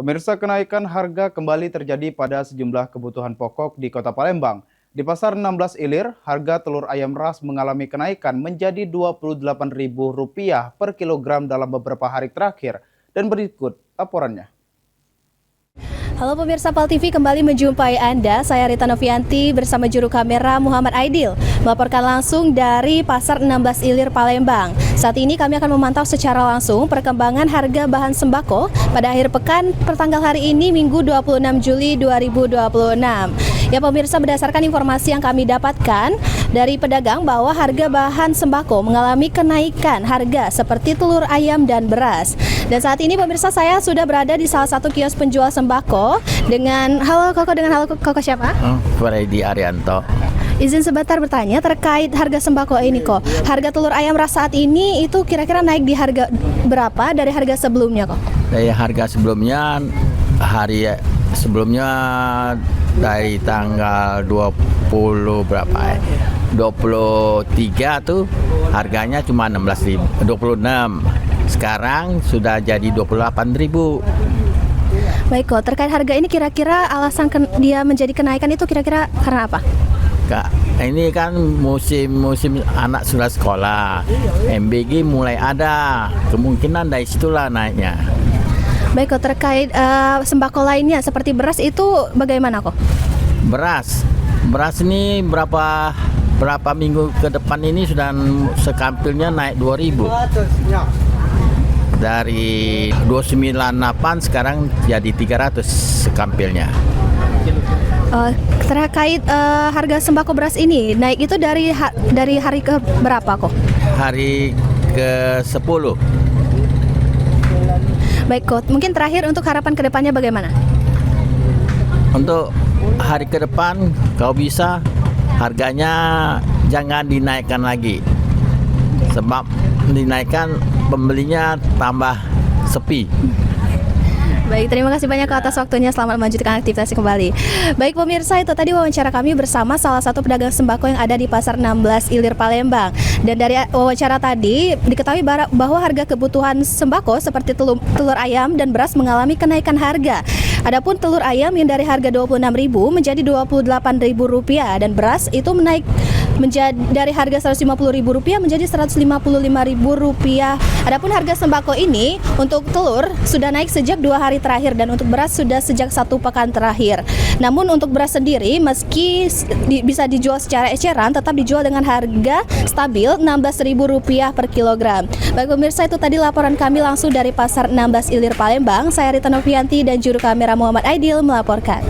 Pemirsa, kenaikan harga kembali terjadi pada sejumlah kebutuhan pokok di Kota Palembang. Di Pasar 16 Ilir, harga telur ayam ras mengalami kenaikan menjadi Rp28.000 per kilogram dalam beberapa hari terakhir. Dan berikut laporannya. Halo pemirsa PAL TV, kembali menjumpai Anda. Saya Rita Novianti bersama juru kamera Muhammad Aidil melaporkan langsung dari Pasar 16 Ilir Palembang. Saat ini kami akan memantau secara langsung perkembangan harga bahan sembako pada akhir pekan pertanggal hari ini Minggu 26 Juli 2026. Ya pemirsa, berdasarkan informasi yang kami dapatkan dari pedagang bahwa harga bahan sembako mengalami kenaikan harga seperti telur ayam dan beras. Dan saat ini pemirsa, saya sudah berada di salah satu kios penjual sembako dengan halo Koko siapa? Freddy Arianto. Izin sebentar bertanya terkait harga sembako ini kok. Harga telur ayam ras saat ini itu kira-kira naik di harga berapa dari harga sebelumnya kok? Dari harga sebelumnya, dari tanggal 20 berapa ya? 23 tuh harganya cuma 26. Sekarang sudah jadi 28.000. Baik kok, terkait harga ini kira-kira alasan dia menjadi kenaikan itu kira-kira karena apa? Kak, ini kan musim anak sudah sekolah. MBG mulai ada. Kemungkinan dari situlah naiknya. Baik kok, terkait sembako lainnya seperti beras itu bagaimana kok? Beras ini berapa minggu ke depan ini sudah sekampilnya naik 2.000. Dari 298 sekarang jadi 300 sekampilnya. Terkait harga sembako beras ini naik itu dari hari ke berapa kok? Hari ke 10. Baik kok, mungkin terakhir untuk harapan kedepannya bagaimana? Untuk hari ke depan kalau bisa harganya jangan dinaikkan lagi. Sebab dinaikkan pembelinya tambah sepi. Baik, terima kasih banyak atas waktunya. Selamat melanjutkan aktivitas kembali. Baik pemirsa, itu tadi wawancara kami bersama salah satu pedagang sembako yang ada di Pasar 16 Ilir Palembang. Dan dari wawancara tadi diketahui bahwa harga kebutuhan sembako seperti telur ayam dan beras mengalami kenaikan harga. Adapun telur ayam yang dari harga Rp26.000 menjadi Rp28.000 dan beras itu menaik menjadi dari harga Rp150.000 menjadi Rp155.000. Adapun harga sembako ini untuk telur sudah naik sejak 2 hari terakhir dan untuk beras sudah sejak 1 pekan terakhir. Namun untuk beras sendiri meski bisa dijual secara eceran tetap dijual dengan harga stabil Rp16.000 per kilogram. Baik pemirsa, itu tadi laporan kami langsung dari Pasar 16 Ilir Palembang. Saya Rita Novianti dan juru kamera Muhammad Aidil melaporkan.